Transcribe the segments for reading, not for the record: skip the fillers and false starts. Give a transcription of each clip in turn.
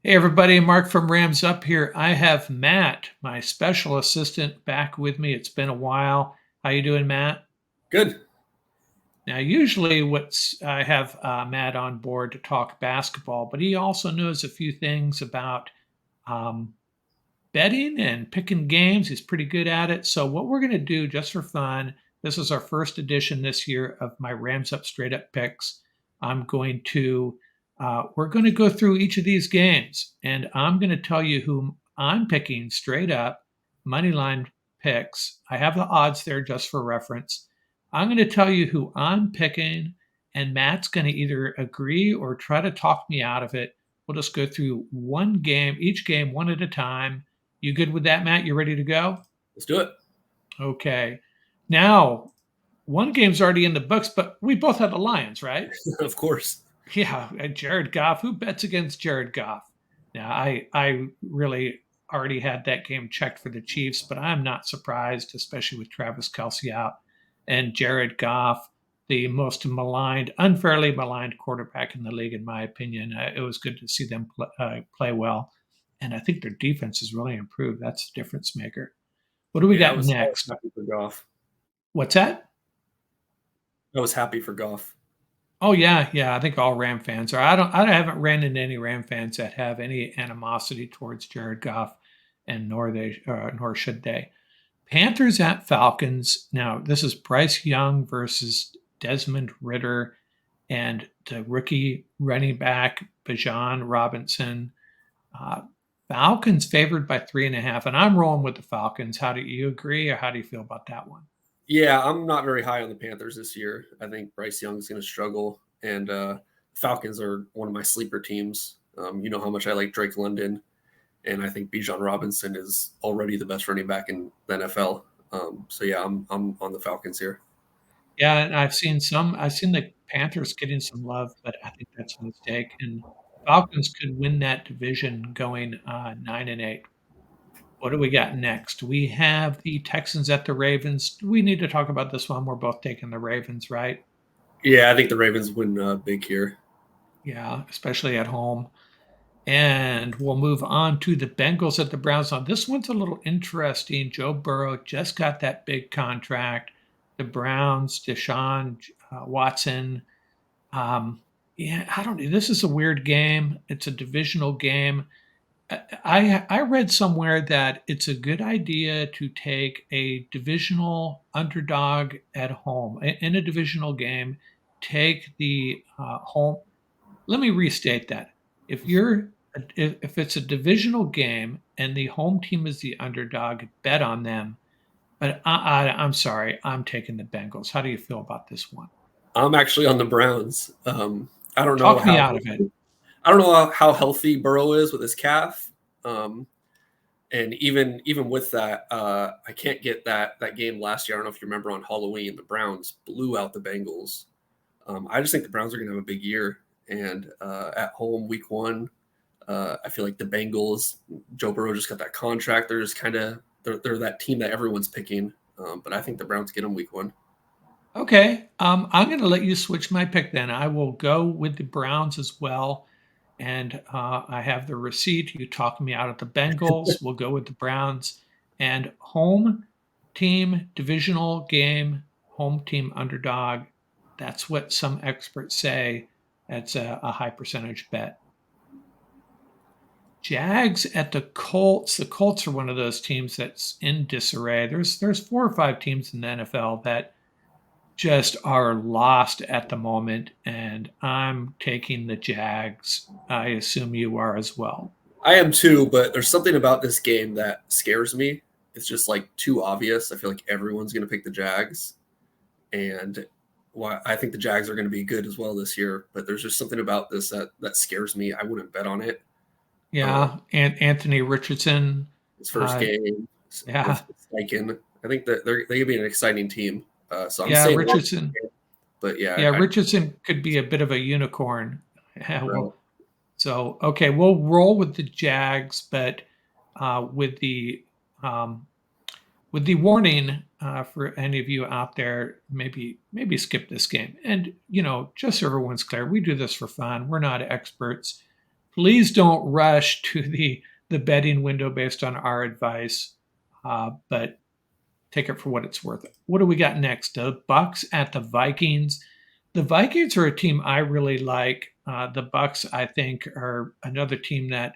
Hey everybody, Mark from Rams Up here. I have Matt, my special assistant, back with me. It's been a while. How you doing, Matt? Good. Now, usually what's I have Matt on board to talk basketball, but he also knows a few things about um, betting and picking games. He's pretty good at it. So what we're going to do just for fun, this is our first edition this year of my Rams Up Straight Up picks. I'm going to we're going to go through each of these games, and I'm going to tell you who I'm picking straight up money line picks. I have the odds there just for reference. I'm going to tell you who I'm picking, and Matt's going to either agree or try to talk me out of it. We'll just go through one game, each game one at a time. You good with that, Matt? You ready to go? Let's do it. Okay. Now, one game's already in the books, but we both have the Lions, right? Of course. Yeah, and Jared Goff. Who bets against Jared Goff? Now, I really already had that game checked for the Chiefs, but I'm not surprised, especially with Travis Kelce out and Jared Goff, the most maligned, unfairly maligned quarterback in the league, in my opinion. It was good to see them play well, and I think their defense has really improved. That's the difference maker. What do we Yeah, got I was next? happy for Goff. What's that? I was happy for Goff. Oh yeah, yeah. I think all Ram fans are. I haven't ran into any Ram fans that have any animosity towards Jared Goff, and nor should they. Panthers at Falcons. Now this is Bryce Young versus Desmond Ritter, and the rookie running back Bijan Robinson. Uh, Falcons favored by 3.5, and I'm rolling with the Falcons. How do you agree, or how do you feel about that one? Yeah, I'm not very high on the Panthers this year. I think Bryce Young's going to struggle, and Falcons are one of my sleeper teams. You know how much I like Drake London, and I think Bijan Robinson is already the best running back in the NFL. So yeah, I'm on the Falcons here. Yeah, and I've seen the Panthers getting some love, but I think that's a mistake, and Falcons could win that division going, 9-8. What do we got next? We have the Texans at the Ravens. We need to talk about this one. We're both taking the Ravens, right? Yeah, I think the Ravens win big here. Yeah, especially at home. And we'll move on to the Bengals at the Browns. Now, this one's a little interesting. Joe Burrow just got that big contract. The Browns, Deshaun Watson. Um, yeah, I don't know. This is a weird game. It's a divisional game. I read somewhere that it's a good idea to take a divisional underdog at home in a divisional game. Take the home. Let me restate that. If you're if it's a divisional game and the home team is the underdog, bet on them. But I'm sorry, I'm taking the Bengals. How do you feel about this one? I'm actually on the Browns. I don't know Talk me how out of it. I don't know how healthy Burrow is with his calf. Um, and even with that, I can't get that game last year. I don't know if you remember on Halloween, the Browns blew out the Bengals. I just think the Browns are going to have a big year, and at home, Week 1, I feel like the Bengals. Joe Burrow just got that contract. They're just kind of they're that team that everyone's picking. But I think the Browns get them Week 1. Okay, I'm going to let you switch my pick then. I will go with the Browns as well. And I have the receipt. You talk me out of the Bengals. We'll go with the Browns. And home team divisional game, home team underdog. That's what some experts say. That's a high percentage bet. Jags at the Colts. The Colts are one of those teams that's in disarray. There's 4 or 5 teams in the NFL that just are lost at the moment, and I'm taking the Jags. I assume you are as well. I am too, but there's something about this game that scares me. It's just like too obvious. I feel like everyone's going to pick the Jags, and why I think the Jags are going to be good as well this year. But there's just something about this that scares me. I wouldn't bet on it. Yeah, and Anthony Richardson. His first Uh, game yeah, with Steichen, I think that they could be an exciting team. So I'm yeah, saying, Richardson. but Yeah, yeah, Richardson could be a bit of a unicorn. Yeah, right. well, so okay, we'll roll with the Jags, but with um, the warning for any of you out there, maybe skip this game. And just so everyone's clear, we do this for fun. We're not experts. please don't rush to the betting window based on our advice, but take it for what it's worth. What do we got next? The Bucks at the Vikings. The Vikings are a team I really like. The Bucks, I think, are another team that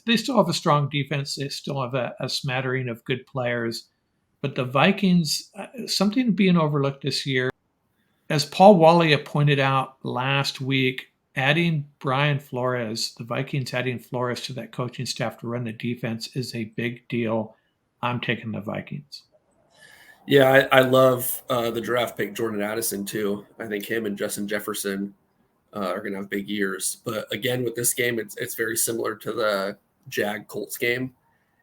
they still have a strong defense. They still have a smattering of good players, but the Vikings, something being overlooked this year, as Paul Walia pointed out last week, adding Brian Flores, the Vikings adding Flores to that coaching staff to run the defense is a big deal. I'm taking the Vikings. Yeah, I love the draft pick Jordan Addison too. I think him and Justin Jefferson are going to have big years. But again, with this game, it's very similar to the Jag Colts game.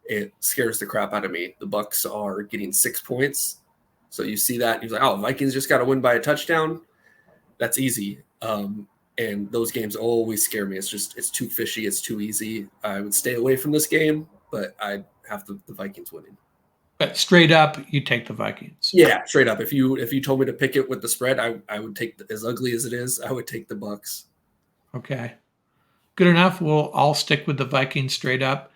It scares the crap out of me. The Bucks are getting 6 points, so you see that and he's like, "Oh, Vikings just got to win by a touchdown." That's easy. And those games always scare me. It's too fishy. It's too easy. I would stay away from this game, but I have the Vikings winning. But straight up, you take the Vikings. Yeah, straight up. If you told me to pick it with the spread, I would take as ugly as it is. I would take the Bucks. Okay, good enough. We'll all stick with the Vikings straight up.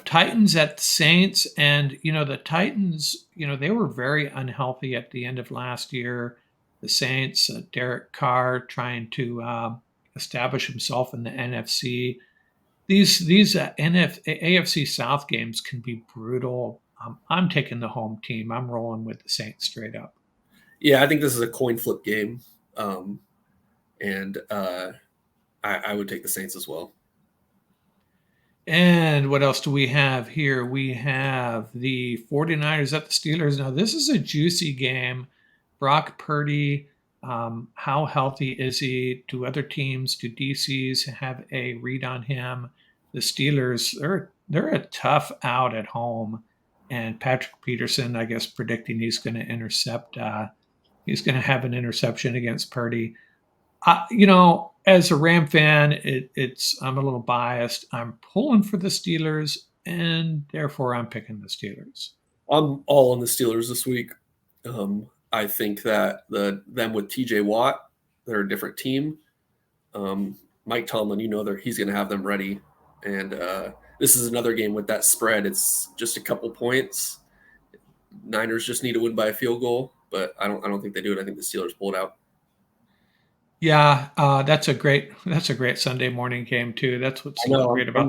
Titans at Saints, and the Titans, they were very unhealthy at the end of last year. The Saints, Derek Carr trying to establish himself in the NFC. These AFC South games can be brutal. I'm taking the home team. I'm rolling with the Saints straight up. Yeah, I think this is a coin flip game, and I would take the Saints as well. And what else do we have here? We have the 49ers at the Steelers. Now, this is a juicy game. Brock Purdy, how healthy is he? Do other teams, do DCs have a read on him? The Steelers, they're a tough out at home. And Patrick Peterson, I guess, predicting he's going to intercept. He's going to have an interception against Purdy. As a Ram fan, I'm a little biased. I'm pulling for the Steelers, and therefore I'm picking the Steelers. I'm all on the Steelers this week. I think that them with TJ Watt, they're a different team. Mike Tomlin, he's going to have them ready, and this is another game with that spread. It's just a couple points. Niners just need to win by a field goal, but I don't think they do it. I think the Steelers pull it out. Yeah, that's a great Sunday morning game too. That's what's so great about. I'm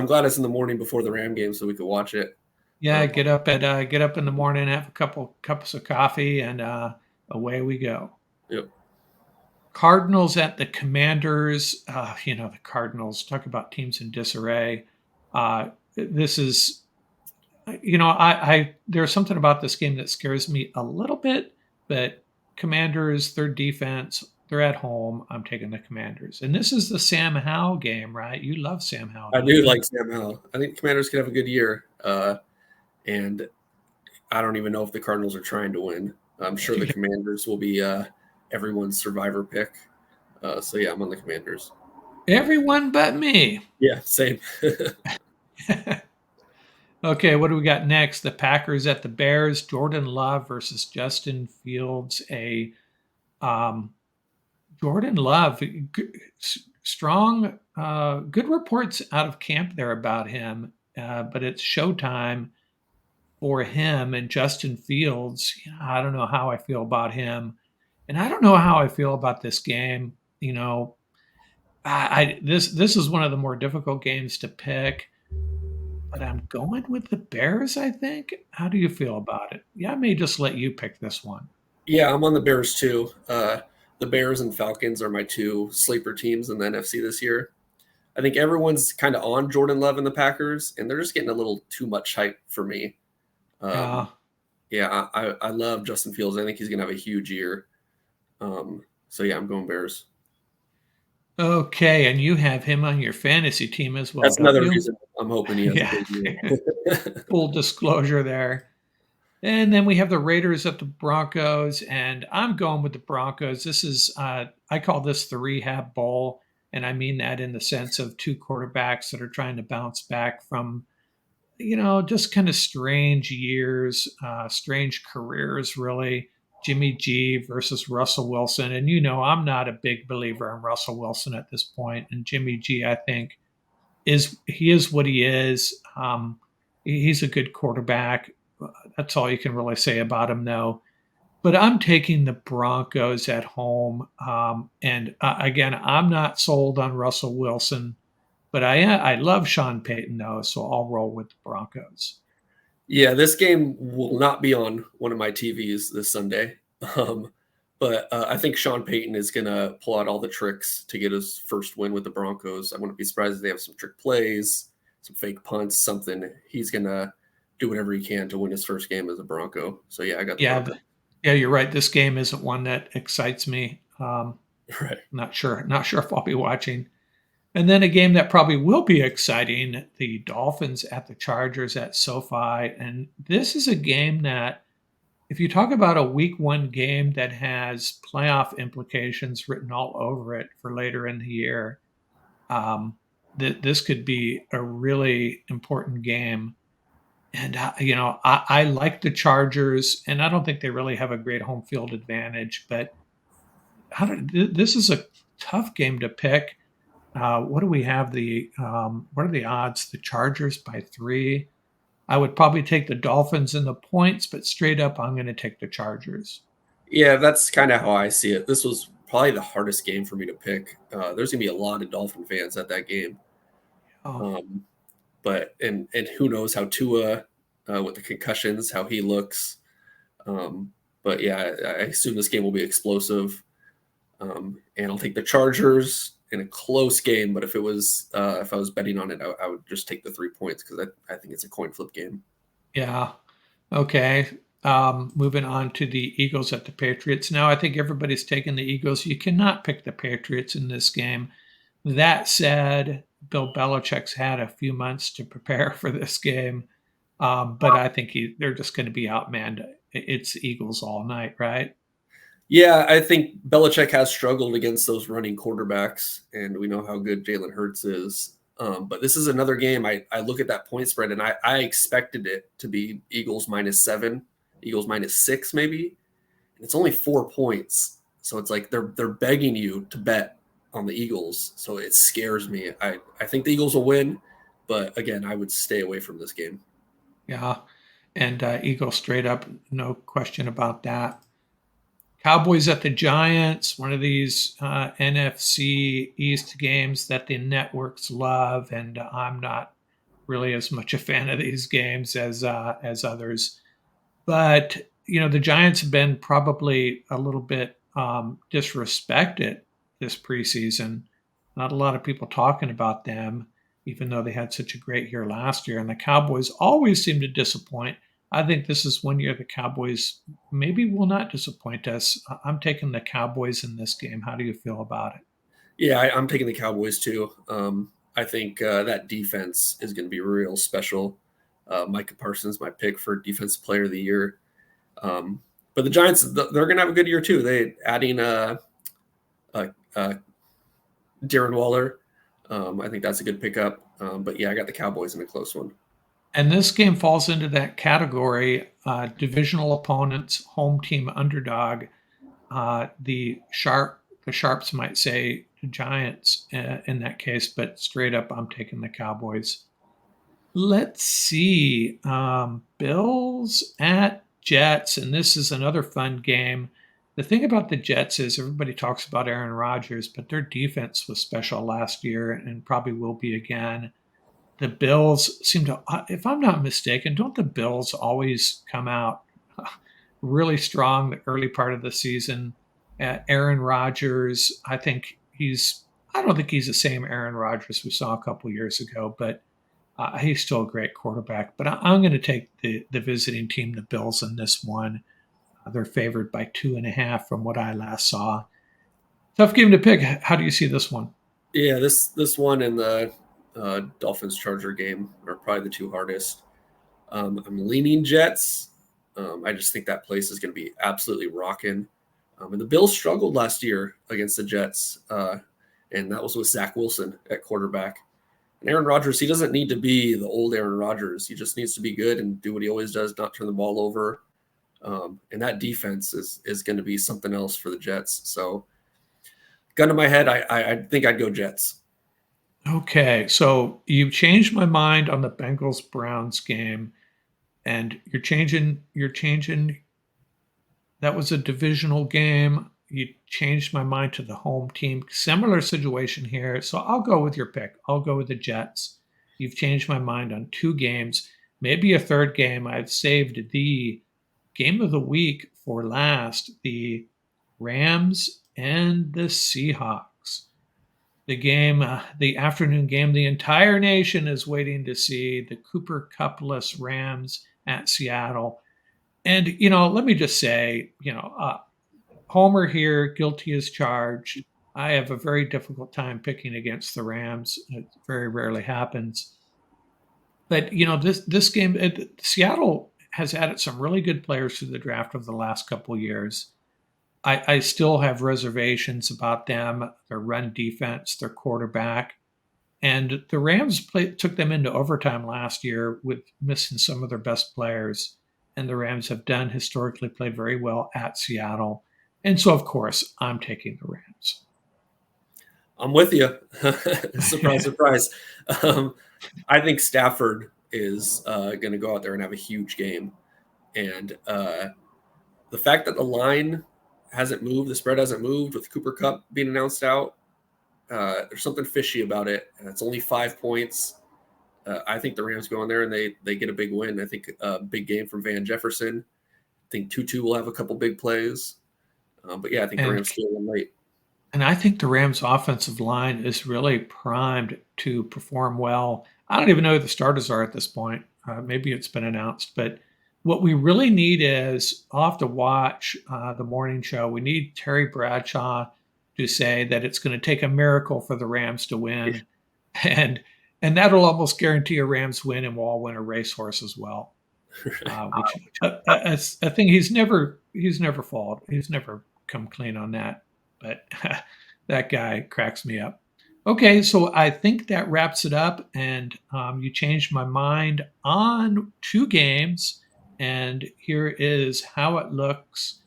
glad it's in the morning before the Ram game so we could watch it. Yeah, get up in the morning, have a couple cups of coffee, and away we go. Yep. Cardinals at the Commanders. The Cardinals, talk about teams in disarray. This is, there's something about this game that scares me a little bit, but Commanders, their defense, they're at home. I'm taking the Commanders. And this is the Sam Howell game, right? You love Sam Howell. I do like Sam Howell. I think the Commanders could have a good year. And I don't even know if the Cardinals are trying to win. I'm sure the Commanders will be everyone's survivor pick. So, yeah, I'm on the Commanders. Everyone but me. Yeah, same. Okay, what do we got next? The Packers at the Bears. Jordan Love versus Justin Fields. Jordan Love, strong, good reports out of camp there about him, but it's showtime for him. And Justin Fields, I don't know how I feel about him, and I don't know how I feel about this game. This is one of the more difficult games to pick, but I'm going with the Bears, I think. How do you feel about it? Yeah, I may just let you pick this one. Yeah, I'm on the Bears too. The Bears and Falcons are my two sleeper teams in the NFC this year. I think everyone's kind of on Jordan Love and the Packers, and they're just getting a little too much hype for me. Yeah, I love Justin Fields. I think he's going to have a huge year. So, yeah, I'm going Bears. Okay, and you have him on your fantasy team as well. That's another reason I'm hoping he has a big year. Full disclosure there. And then we have the Raiders at the Broncos, and I'm going with the Broncos. This is, I call this the rehab bowl, and I mean that in the sense of two quarterbacks that are trying to bounce back from, just kind of strange years, strange careers, really. Jimmy G versus Russell Wilson. And I'm not a big believer in Russell Wilson at this point. And Jimmy G, I think, is what he is. He's a good quarterback. That's all you can really say about him, though. But I'm taking the Broncos at home. And again, I'm not sold on Russell Wilson, but I love Sean Payton though, so I'll roll with the Broncos. Yeah, this game will not be on one of my TVs this Sunday. Um, but I think Sean Payton is going to pull out all the tricks to get his first win with the Broncos. I wouldn't be surprised if they have some trick plays, some fake punts, something. He's going to do whatever he can to win his first game as a Bronco. So yeah, I got the Yeah, Broncos. yeah, you're right. This game isn't one that excites me. Right. Not sure if I'll be watching. And then a game that probably will be exciting, the Dolphins at the Chargers at SoFi. And this is a game that, if you talk about a week one game that has playoff implications written all over it for later in the year, um, this could be a really important game. And, I like the Chargers, and I don't think they really have a great home field advantage, but this is a tough game to pick. What do we have? What are the odds? The Chargers by 3. I would probably take the Dolphins in the points, but straight up, I'm going to take the Chargers. Yeah, that's kind of how I see it. This was probably the hardest game for me to pick. There's going to be a lot of Dolphin fans at that game. Oh, Um, but and who knows how Tua with the concussions, how he looks. But yeah, I assume this game will be explosive. And I'll take the Chargers in a close game. But if I was betting on it, I would just take the 3 points because I think it's a coin flip game. yeah. Okay. Moving on to the Eagles at the Patriots. Now, I think everybody's taking the Eagles. You cannot pick the Patriots in this game. That said, Bill Belichick's had a few months to prepare for this game, but I think they're just going to be outmanned. It's Eagles all night, right? Yeah, I think Belichick has struggled against those running quarterbacks, and we know how good Jalen Hurts is. But this is another game. I look at that point spread, and I expected it to be Eagles -7, Eagles -6, maybe. And it's only 4 points, so it's like they're begging you to bet on the Eagles. So it scares me. I think the Eagles will win, but again, I would stay away from this game. Yeah. And Eagles straight up, no question about that. Cowboys at the Giants, one of these NFC East games that the networks love, and I'm not really as much a fan of these games as others. But the Giants have been probably a little bit disrespected this preseason. Not a lot of people talking about them, even though they had such a great year last year. And the Cowboys always seem to disappoint. I think this is one year the Cowboys maybe will not disappoint us. I'm taking the Cowboys in this game. How do you feel about it? Yeah, I'm taking the Cowboys too. I think that defense is going to be real special. Micah Parsons, my pick for Defensive Player of the Year. But the Giants, they're going to have a good year too. They adding Darren Waller. I think that's a good pickup. But yeah, I got the Cowboys in a close one. And this game falls into that category: divisional opponents, home team underdog. The sharps might say the Giants in that case, but straight up, I'm taking the Cowboys. Let's see. Bills at Jets, and this is another fun game. The thing about the Jets is everybody talks about Aaron Rodgers, but their defense was special last year and probably will be again. The Bills seem to, if I'm not mistaken, don't the Bills always come out really strong the early part of the season? Aaron Rodgers, I don't think he's the same Aaron Rodgers we saw a couple years ago, but he's still a great quarterback. But I'm going to take the visiting team, the Bills, in this one. They're favored by 2.5 from what I last saw. Tough game to pick. How do you see this one? Yeah, this one and the Dolphins Charger game are probably the two hardest. I'm leaning Jets. I just think that place is going to be absolutely rocking. And the Bills struggled last year against the Jets, and that was with Zach Wilson at quarterback. And Aaron Rodgers, he doesn't need to be the old Aaron Rodgers. He just needs to be good and do what he always does, not turn the ball over. And that defense is going to be something else for the Jets. So, gun to my head, I think I'd go Jets. Okay, so you changed my mind on the Bengals Browns game, and you're changing that was a divisional game. You changed my mind to the home team. Similar situation here. So I'll go with your pick. I'll go with the Jets. You've changed my mind on two games, maybe a third game. I've saved the game of the week for last, the Rams and the Seahawks. The afternoon game, the entire nation is waiting to see the Cooper Cupless Rams at Seattle. And, let me just say, Homer here, guilty as charged. I have a very difficult time picking against the Rams. It very rarely happens. But, this game, Seattle has added some really good players to the draft of the last couple years. I still have reservations about them, their run defense, their quarterback. And the Rams took them into overtime last year with missing some of their best players. And the Rams have done historically played very well at Seattle. And so, of course, I'm taking the Rams. I'm with you. Surprise, surprise. Um, I think Stafford is going to go out there and have a huge game. And the fact that the line hasn't moved, the spread hasn't moved with Cooper Cup being announced out, there's something fishy about it. It's only 5 points. I think the Rams go in there and they get a big win. I think a big game from Van Jefferson. I think Tutu will have a couple big plays. But yeah, I think the And Rams still win late. And I think the Rams' offensive line is really primed to perform well. I don't even know who the starters are at this point. Maybe it's been announced, but what we really need is I'll have to watch the morning show. We need Terry Bradshaw to say that it's going to take a miracle for the Rams to win, and and that'll almost guarantee a Rams win, and we'll all win a racehorse as well. Which a thing he's never followed. He's never come clean on that, but that guy cracks me up. Okay, so I think that wraps it up, and you changed my mind on two games, and here is how it looks.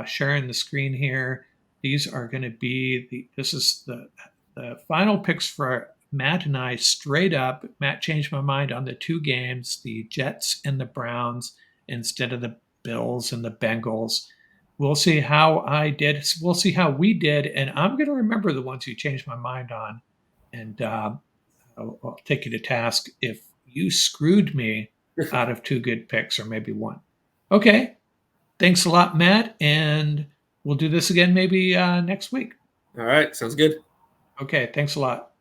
Sharing the screen here. These are going to be this is the final picks for Matt and I straight up. Matt changed my mind on the two games, the Jets and the Browns, instead of the Bills and the Bengals. We'll see how I did. We'll see how we did. And I'm going to remember the ones you changed my mind on. And I'll take you to task if you screwed me out of two good picks or maybe one. Okay. Thanks a lot, Matt. And we'll do this again maybe next week. All right, sounds good. Okay. Thanks a lot.